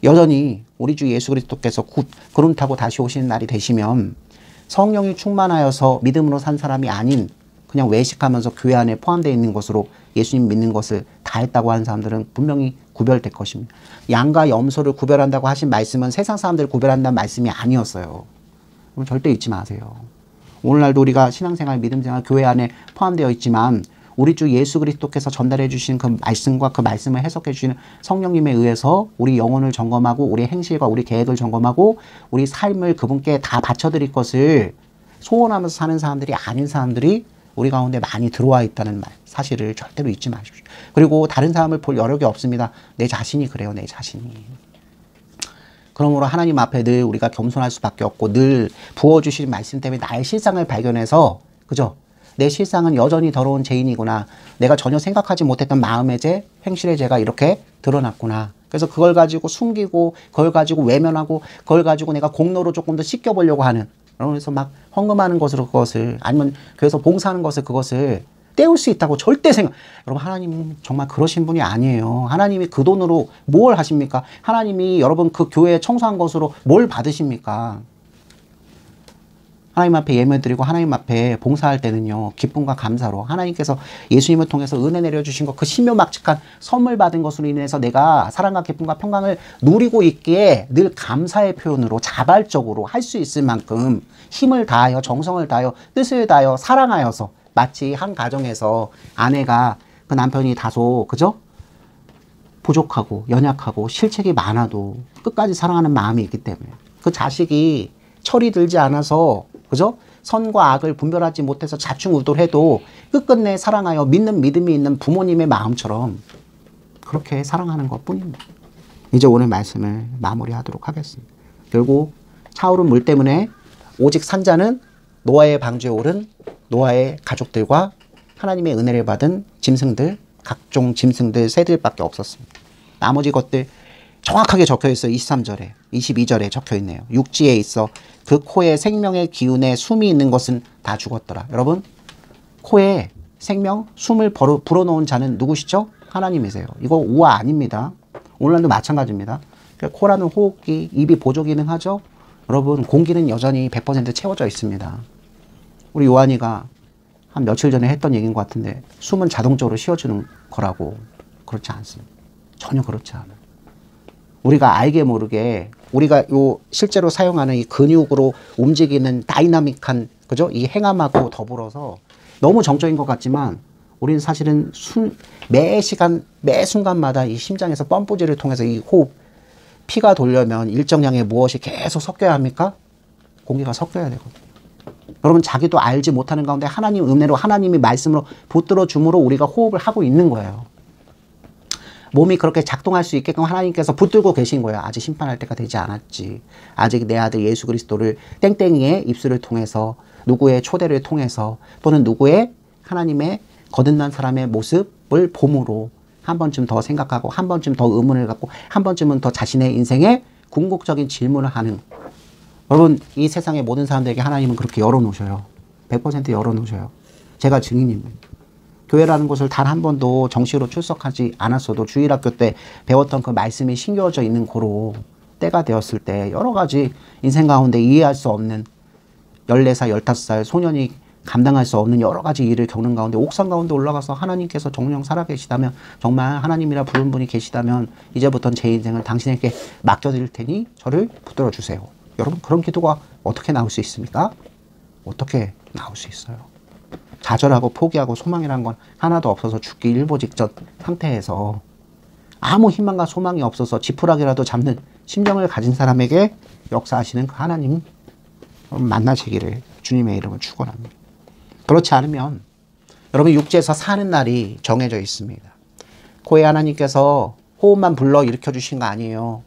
여전히 우리 주 예수 그리스도께서 구름 타고 다시 오시는 날이 되시면 성령이 충만하여서 믿음으로 산 사람이 아닌 그냥 외식하면서 교회 안에 포함되어 있는 것으로 예수님 믿는 것을 다 했다고 하는 사람들은 분명히 구별될 것입니다. 양과 염소를 구별한다고 하신 말씀은 세상 사람들을 구별한다는 말씀이 아니었어요. 그럼 절대 잊지 마세요. 오늘날도 우리가 신앙생활, 믿음생활, 교회 안에 포함되어 있지만 우리 주 예수 그리스도께서 전달해 주신 그 말씀과 그 말씀을 해석해 주시는 성령님에 의해서 우리 영혼을 점검하고 우리 행실과 우리 계획을 점검하고 우리 삶을 그분께 다 바쳐드릴 것을 소원하면서 사는 사람들이 아닌 사람들이 우리 가운데 많이 들어와 있다는 사실을 절대로 잊지 마십시오. 그리고 다른 사람을 볼 여력이 없습니다. 내 자신이 그래요. 내 자신이. 그러므로 하나님 앞에 늘 우리가 겸손할 수밖에 없고 늘 부어주신 말씀 때문에 나의 실상을 발견해서 그죠? 내 실상은 여전히 더러운 죄인이구나. 내가 전혀 생각하지 못했던 마음의 죄, 행실의 죄가 이렇게 드러났구나. 그래서 그걸 가지고 숨기고 그걸 가지고 외면하고 그걸 가지고 내가 공로로 조금 더 씻겨보려고 하는 그래서 막 헌금하는 것으로 그것을 아니면 그래서 봉사하는 것을 그것을 때울 수 있다고 절대 생각. 여러분, 하나님 정말 그러신 분이 아니에요. 하나님이 그 돈으로 뭘 하십니까? 하나님이 여러분 그 교회에 청소한 것으로 뭘 받으십니까? 하나님 앞에 예물드리고 하나님 앞에 봉사할 때는요, 기쁨과 감사로 하나님께서 예수님을 통해서 은혜 내려주신 것, 그 신묘막측한 선물 받은 것으로 인해서 내가 사랑과 기쁨과 평강을 누리고 있기에 늘 감사의 표현으로 자발적으로 할 수 있을 만큼 힘을 다하여 정성을 다하여 뜻을 다하여 사랑하여서 마치 한 가정에서 아내가 그 남편이 다소 그죠? 부족하고 연약하고 실책이 많아도 끝까지 사랑하는 마음이 있기 때문에 그 자식이 철이 들지 않아서 그죠? 선과 악을 분별하지 못해서 자충우돌해도 끝끝내 사랑하여 믿는 믿음이 있는 부모님의 마음처럼 그렇게 사랑하는 것 뿐입니다. 이제 오늘 말씀을 마무리하도록 하겠습니다. 결국 차오른 물 때문에 오직 산자는 노아의 방주에 오른 노아의 가족들과 하나님의 은혜를 받은 짐승들, 각종 짐승들, 새들밖에 없었습니다. 나머지 것들 정확하게 적혀 있어요. 23절에, 22절에 적혀 있네요. 육지에 있어 그 코에 생명의 기운에 숨이 있는 것은 다 죽었더라. 여러분, 코에 생명, 숨을 불어넣은 자는 누구시죠? 하나님이세요. 이거 우화 아닙니다. 오늘날도 마찬가지입니다. 코라는 호흡기, 입이 보조 기능하죠? 여러분, 공기는 여전히 100% 채워져 있습니다. 우리 요한이가 한 며칠 전에 했던 얘기인 것 같은데 숨은 자동적으로 쉬어주는 거라고. 그렇지 않습니다. 전혀 그렇지 않아요. 우리가 알게 모르게 우리가 실제로 사용하는 이 근육으로 움직이는 다이나믹한 그죠? 이 행함하고 더불어서 너무 정적인 것 같지만 우리는 사실은 매 시간, 매 순간마다 이 심장에서 펌프질을 통해서 이 호흡, 피가 돌려면 일정량의 무엇이 계속 섞여야 합니까? 공기가 섞여야 되거든요. 여러분, 자기도 알지 못하는 가운데 하나님 은혜로 하나님이 말씀으로 붙들어 줌으로 우리가 호흡을 하고 있는 거예요. 몸이 그렇게 작동할 수 있게끔 하나님께서 붙들고 계신 거예요. 아직 심판할 때가 되지 않았지. 아직 내 아들 예수 그리스도를 땡땡이의 입술을 통해서, 누구의 초대를 통해서, 또는 누구의 하나님의 거듭난 사람의 모습을 봄으로 한 번쯤 더 생각하고, 한 번쯤 더 의문을 갖고, 한 번쯤은 더 자신의 인생에 궁극적인 질문을 하는, 여러분, 이 세상의 모든 사람들에게 하나님은 그렇게 열어놓으셔요. 100% 열어놓으셔요. 제가 증인입니다. 교회라는 곳을 단 한 번도 정식으로 출석하지 않았어도 주일학교 때 배웠던 그 말씀이 심겨져 있는 고로 때가 되었을 때 여러 가지 인생 가운데 이해할 수 없는 14살, 15살 소년이 감당할 수 없는 여러 가지 일을 겪는 가운데 옥상 가운데 올라가서 하나님께서 정령 살아계시다면, 정말 하나님이라 부른 분이 계시다면 이제부터는 제 인생을 당신에게 맡겨드릴 테니 저를 붙들어 주세요. 여러분, 그런 기도가 어떻게 나올 수 있습니까? 어떻게 나올 수 있어요? 좌절하고 포기하고 소망이란 건 하나도 없어서 죽기 일보 직전 상태에서 아무 희망과 소망이 없어서 지푸라기라도 잡는 심정을 가진 사람에게 역사하시는 그 하나님 만나시기를 주님의 이름으로 축원합니다. 그렇지 않으면 여러분, 육지에서 사는 날이 정해져 있습니다. 코에 하나님께서 호흡만 불러 일으켜 주신 거 아니에요.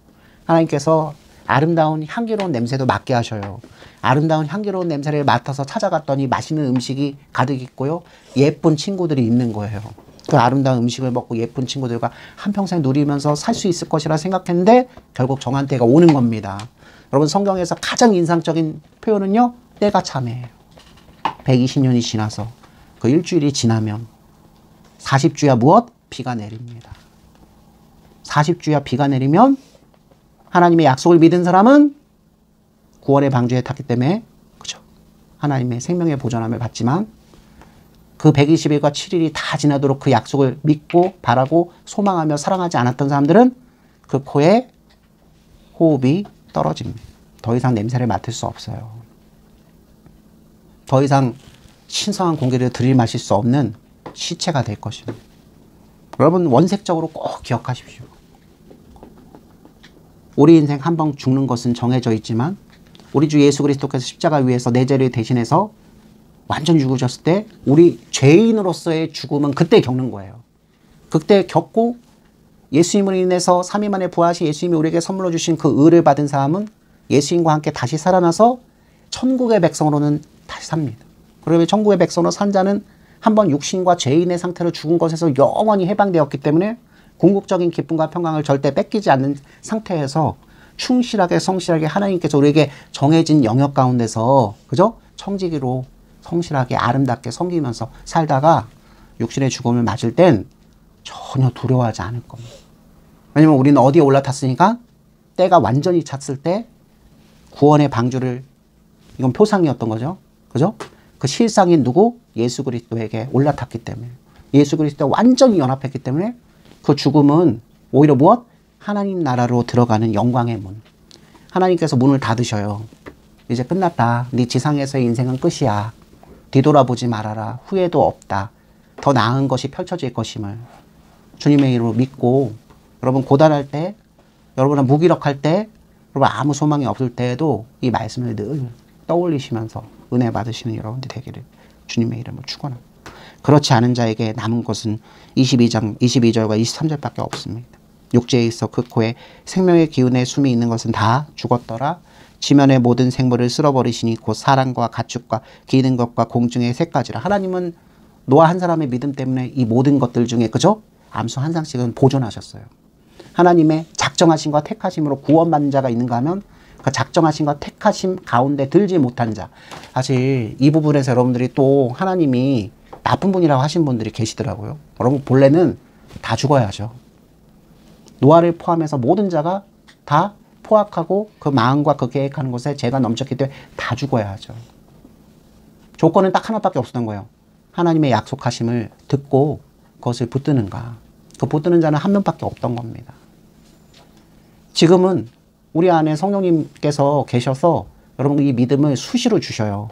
하나님께서 아름다운 향기로운 냄새도 맡게 하셔요. 아름다운 향기로운 냄새를 맡아서 찾아갔더니 맛있는 음식이 가득 있고요. 예쁜 친구들이 있는 거예요. 그 아름다운 음식을 먹고 예쁜 친구들과 한평생 누리면서 살 수 있을 것이라 생각했는데 결국 정한 때가 오는 겁니다. 여러분, 성경에서 가장 인상적인 표현은요, 때가 참해예요. 120년이 지나서 그 일주일이 지나면 40주야 무엇? 비가 내립니다. 40주야 비가 내리면 하나님의 약속을 믿은 사람은 구원의 방주에 탔기 때문에, 그죠? 하나님의 생명의 보존함을 받지만 그 120일과 7일이 다 지나도록 그 약속을 믿고 바라고 소망하며 사랑하지 않았던 사람들은 그 코에 호흡이 떨어집니다. 더 이상 냄새를 맡을 수 없어요. 더 이상 신성한 공기를 들이마실 수 없는 시체가 될 것입니다. 여러분, 원색적으로 꼭 기억하십시오. 우리 인생 한 번 죽는 것은 정해져 있지만 우리 주 예수 그리스도께서 십자가 위에서 내 죄를 대신해서 완전 죽으셨을 때 우리 죄인으로서의 죽음은 그때 겪는 거예요. 그때 겪고 예수님으로 인해서 3일 만에 부활하신 예수님이 우리에게 선물로 주신 그 의를 받은 사람은 예수님과 함께 다시 살아나서 천국의 백성으로는 다시 삽니다. 그러면 천국의 백성으로 산 자는 한번 육신과 죄인의 상태로 죽은 것에서 영원히 해방되었기 때문에 궁극적인 기쁨과 평강을 절대 뺏기지 않는 상태에서 충실하게 성실하게 하나님께서 우리에게 정해진 영역 가운데서, 그죠? 청지기로 성실하게 아름답게 섬기면서 살다가 육신의 죽음을 맞을 땐 전혀 두려워하지 않을 겁니다. 왜냐면 우리는 어디에 올라탔으니까 때가 완전히 찼을 때 구원의 방주를, 이건 표상이었던 거죠. 그죠? 그 실상인 누구? 예수 그리스도에게 올라탔기 때문에, 예수 그리스도와 완전히 연합했기 때문에 그 죽음은 오히려 무엇? 하나님 나라로 들어가는 영광의 문. 하나님께서 문을 닫으셔요. 이제 끝났다. 네 지상에서의 인생은 끝이야. 뒤돌아보지 말아라. 후회도 없다. 더 나은 것이 펼쳐질 것임을 주님의 이름으로 믿고, 여러분 고단할 때, 여러분 무기력할 때, 여러분 아무 소망이 없을 때에도 이 말씀을 늘 떠올리시면서 은혜 받으시는 여러분들 되기를 주님의 이름으로 축원합니다. 그렇지 않은 자에게 남은 것은 22장 22절과 23절밖에 없습니다. 육지에 있어 그 코에 생명의 기운에 숨이 있는 것은 다 죽었더라. 지면의 모든 생물을 쓸어버리시니 곧 사람과 가축과 기는 것과 공중의 새까지라. 하나님은 노아 한 사람의 믿음 때문에 이 모든 것들 중에, 그죠? 암수 한 상씩은 보존하셨어요. 하나님의 작정하심과 택하심으로 구원받는 자가 있는가 하면 그 작정하심과 택하심 가운데 들지 못한 자. 사실 이 부분에서 여러분들이 또 하나님이 나쁜 분이라고 하신 분들이 계시더라고요. 여러분, 본래는 다 죽어야죠. 노아를 포함해서 모든 자가 다 포악하고 그 마음과 그 계획하는 것에 죄가 넘쳤기 때문에 다 죽어야 하죠. 조건은 딱 하나밖에 없었던 거예요. 하나님의 약속하심을 듣고 그것을 붙드는가. 그 붙드는 자는 한 명밖에 없던 겁니다. 지금은 우리 안에 성령님께서 계셔서 여러분 이 믿음을 수시로 주셔요.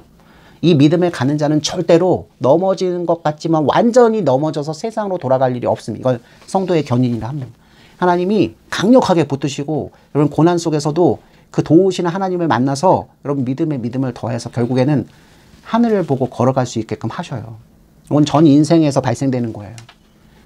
이 믿음을 가는 자는 절대로 넘어지는 것 같지만 완전히 넘어져서 세상으로 돌아갈 일이 없습니다. 이걸 성도의 견인이라 합니다. 하나님이 강력하게 붙드시고 여러분 고난 속에서도 그 도우시는 하나님을 만나서 여러분 믿음에 믿음을 더해서 결국에는 하늘을 보고 걸어갈 수 있게끔 하셔요. 이건 전 인생에서 발생되는 거예요.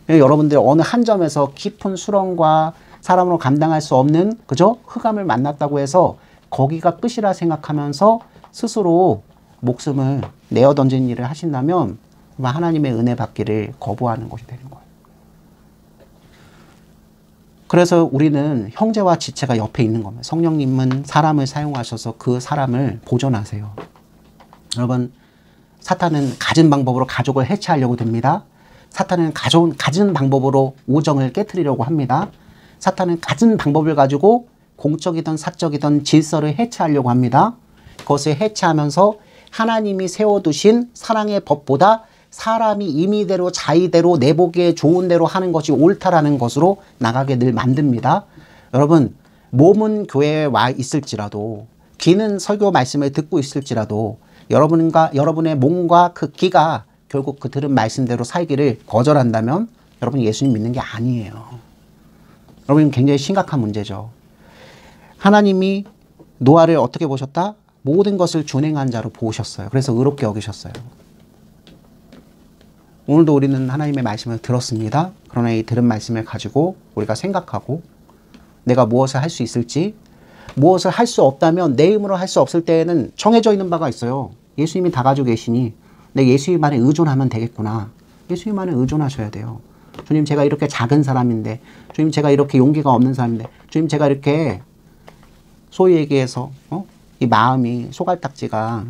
여러분들 어느 한 점에서 깊은 수렁과 사람으로 감당할 수 없는 그죠? 흑암을 만났다고 해서 거기가 끝이라 생각하면서 스스로 목숨을 내어 던진 일을 하신다면 하나님의 은혜 받기를 거부하는 것이 되는 거예요. 그래서 우리는 형제와 지체가 옆에 있는 겁니다. 성령님은 사람을 사용하셔서 그 사람을 보존하세요. 여러분, 사탄은 가진 방법으로 가족을 해체하려고 듭니다. 사탄은 가진 방법으로 우정을 깨트리려고 합니다. 사탄은 가진 방법을 가지고 공적이든 사적이든 질서를 해체하려고 합니다. 그것을 해체하면서 하나님이 세워두신 사랑의 법보다 사람이 임의대로 자의대로 내 보기에 좋은 대로 하는 것이 옳다라는 것으로 나가게 늘 만듭니다. 여러분, 몸은 교회에 와 있을지라도 귀는 설교 말씀을 듣고 있을지라도 여러분의 몸과 그 귀가 결국 그 들은 말씀대로 살기를 거절한다면 여러분 예수님 믿는 게 아니에요. 여러분 굉장히 심각한 문제죠. 하나님이 노아를 어떻게 보셨다? 모든 것을 준행한 자로 보셨어요. 그래서 의롭게 여기셨어요. 오늘도 우리는 하나님의 말씀을 들었습니다. 그러나 이 들은 말씀을 가지고 우리가 생각하고 내가 무엇을 할 수 있을지, 무엇을 할 수 없다면 내 힘으로 할 수 없을 때에는 정해져 있는 바가 있어요. 예수님이 다 가지고 계시니 내 예수님만에 의존하면 되겠구나. 예수님만에 의존하셔야 돼요. 주님, 제가 이렇게 작은 사람인데, 주님, 제가 이렇게 용기가 없는 사람인데, 주님, 제가 이렇게 소위 얘기해서 이 마음이 소갈딱지가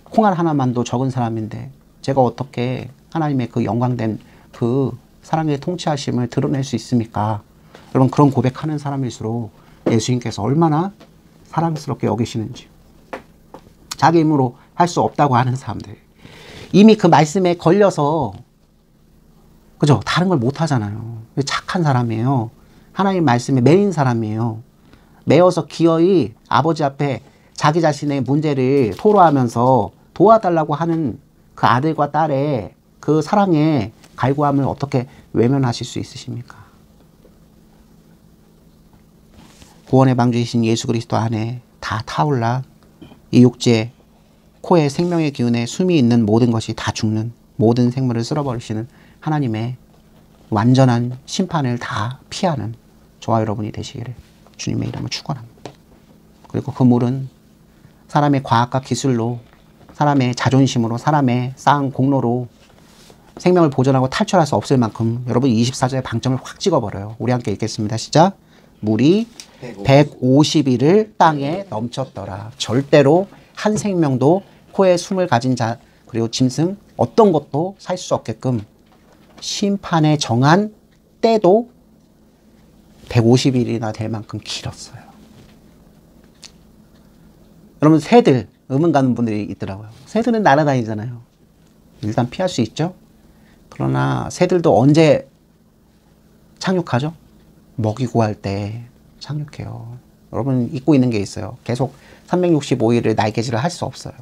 콩알 하나만도 적은 사람인데 제가 어떻게 하나님의 그 영광된 그 사랑의 통치하심을 드러낼 수 있습니까? 여러분, 그런 고백하는 사람일수록 예수님께서 얼마나 사랑스럽게 여기시는지. 자기 힘으로 할 수 없다고 하는 사람들, 이미 그 말씀에 걸려서 그죠? 다른 걸 못 하잖아요. 착한 사람이에요. 하나님 말씀에 매인 사람이에요. 매어서 기어이 아버지 앞에 자기 자신의 문제를 토로하면서 도와달라고 하는 그 아들과 딸의 그 사랑의 갈구함을 어떻게 외면하실 수 있으십니까? 구원의 방주이신 예수 그리스도 안에 다 타올라 이 육지에 코에 생명의 기운에 숨이 있는 모든 것이 다 죽는, 모든 생물을 쓸어버리시는 하나님의 완전한 심판을 다 피하는 저와 여러분이 되시기를 주님의 이름을 축원합니다. 그리고 그 물은 사람의 과학과 기술로, 사람의 자존심으로, 사람의 쌓은 공로로 생명을 보존하고 탈출할 수 없을 만큼 여러분 24절의 방점을 확 찍어버려요. 우리 함께 읽겠습니다. 시작. 물이 150일을 땅에 넘쳤더라. 절대로 한 생명도 코에 숨을 가진 자 그리고 짐승 어떤 것도 살 수 없게끔 심판에 정한 때도 150일이나 될 만큼 길었어요. 여러분, 새들 의문 가는 분들이 있더라고요. 새들은 날아다니잖아요. 일단 피할 수 있죠. 그러나 새들도 언제 착륙하죠? 먹이 구할 때 착륙해요. 여러분 잊고 있는 게 있어요. 계속 365일을 날개질을 할 수 없어요.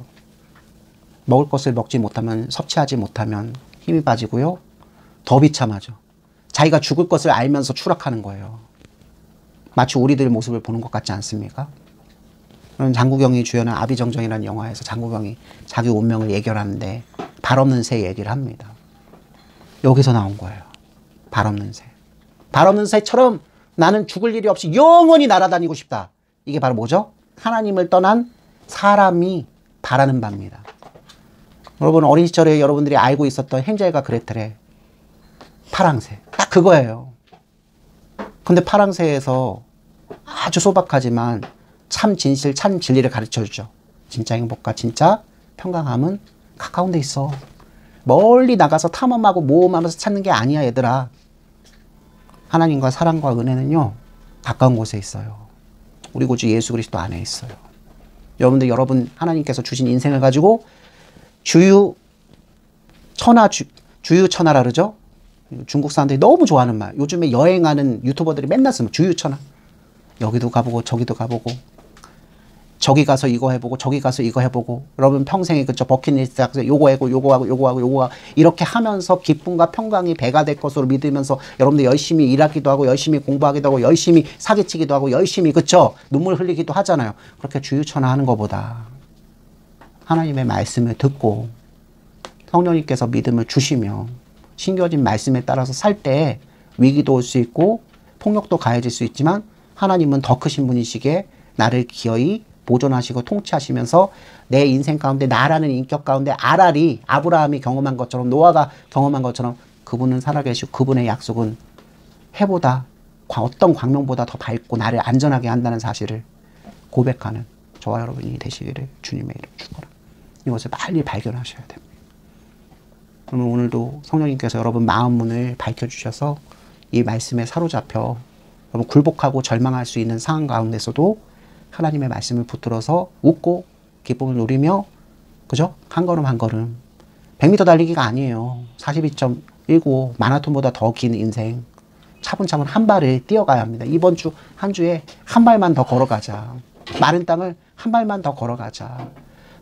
먹을 것을 먹지 못하면, 섭취하지 못하면 힘이 빠지고요. 더 비참하죠. 자기가 죽을 것을 알면서 추락하는 거예요. 마치 우리들의 모습을 보는 것 같지 않습니까? 장국영이 주연한 아비정정이라는 영화에서 장국영이 자기 운명을 예견하는데 발 없는 새 얘기를 합니다. 여기서 나온 거예요. 발 없는 새. 발 없는 새처럼 나는 죽을 일이 없이 영원히 날아다니고 싶다. 이게 바로 뭐죠? 하나님을 떠난 사람이 바라는 바입니다. 여러분, 어린 시절에 여러분들이 알고 있었던 헨젤과 그레텔의 파랑새. 딱 그거예요. 근데 파랑새에서 아주 소박하지만 참 진실, 참 진리를 가르쳐주죠. 진짜 행복과 진짜 평강함은 가까운 데 있어. 멀리 나가서 탐험하고 모험하면서 찾는 게 아니야, 얘들아. 하나님과 사랑과 은혜는요, 가까운 곳에 있어요. 우리 구주 예수 그리스도 안에 있어요. 여러분들, 하나님께서 주신 인생을 가지고 주유천하라 그러죠? 중국 사람들이 너무 좋아하는 말. 요즘에 여행하는 유튜버들이 맨날 쓰면 주유천하. 여기도 가보고 저기도 가보고 저기 가서 이거 해보고 저기 가서 이거 해보고 여러분 평생에 그쵸 버킷리스트 요거 하고 요거 하고 요거 하고 요거 하고 이렇게 하면서 기쁨과 평강이 배가 될 것으로 믿으면서 여러분들 열심히 일하기도 하고 열심히 공부하기도 하고 열심히 사기치기도 하고 열심히 그쵸 눈물 흘리기도 하잖아요. 그렇게 주유천하하는 것보다 하나님의 말씀을 듣고 성령님께서 믿음을 주시며 신겨진 말씀에 따라서 살 때 위기도 올 수 있고 폭력도 가해질 수 있지만 하나님은 더 크신 분이시기에 나를 기어이 보존하시고 통치하시면서 내 인생 가운데 나라는 인격 가운데 아랄이 아브라함이 경험한 것처럼 노아가 경험한 것처럼 그분은 살아계시고 그분의 약속은 해보다 어떤 광명보다 더 밝고 나를 안전하게 한다는 사실을 고백하는 저와 여러분이 되시기를 주님의 이름 주거라. 이것을 빨리 발견하셔야 됩니다. 그러면 오늘도 성령님께서 여러분 마음 문을 밝혀주셔서 이 말씀에 사로잡혀 여러분 굴복하고 절망할 수 있는 상황 가운데서도 하나님의 말씀을 붙들어서 웃고 기쁨을 누리며 그죠? 한 걸음 한 걸음 100m 달리기가 아니에요. 42.19 마라톤보다 더 긴 인생 차분차분 한 발을 뛰어가야 합니다. 이번 주 한 주에 한 발만 더 걸어가자. 마른 땅을 한 발만 더 걸어가자.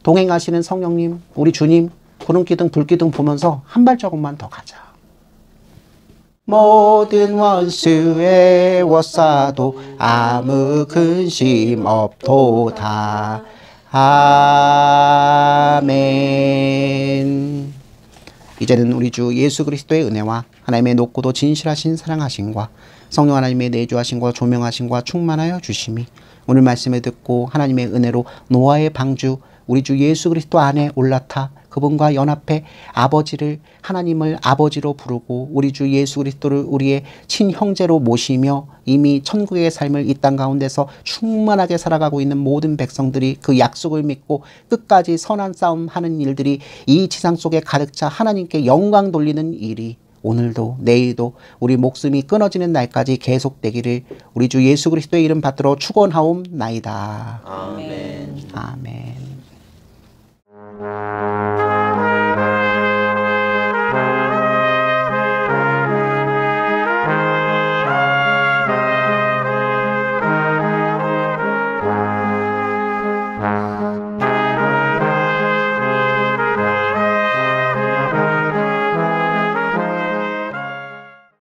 동행하시는 성령님 우리 주님 구름기둥 불기둥 보면서 한 발자국만 더 가자. 모든 원수의 워싸도 아무 근심 없도다. 아멘. 이제는 우리 주 예수 그리스도의 은혜와 하나님의 높고도 진실하신 사랑하심과 성령 하나님의 내주하심과 조명하심과 충만하여 주심이 오늘 말씀을 듣고 하나님의 은혜로 노아의 방주 우리 주 예수 그리스도 안에 올라타 그분과 연합해 아버지를 하나님을 아버지로 부르고 우리 주 예수 그리스도를 우리의 친형제로 모시며 이미 천국의 삶을 이 땅 가운데서 충만하게 살아가고 있는 모든 백성들이 그 약속을 믿고 끝까지 선한 싸움 하는 일들이 이 지상 속에 가득 차 하나님께 영광 돌리는 일이 오늘도 내일도 우리 목숨이 끊어지는 날까지 계속되기를 우리 주 예수 그리스도의 이름 받들어 축원하옵나이다. 아멘. 아멘.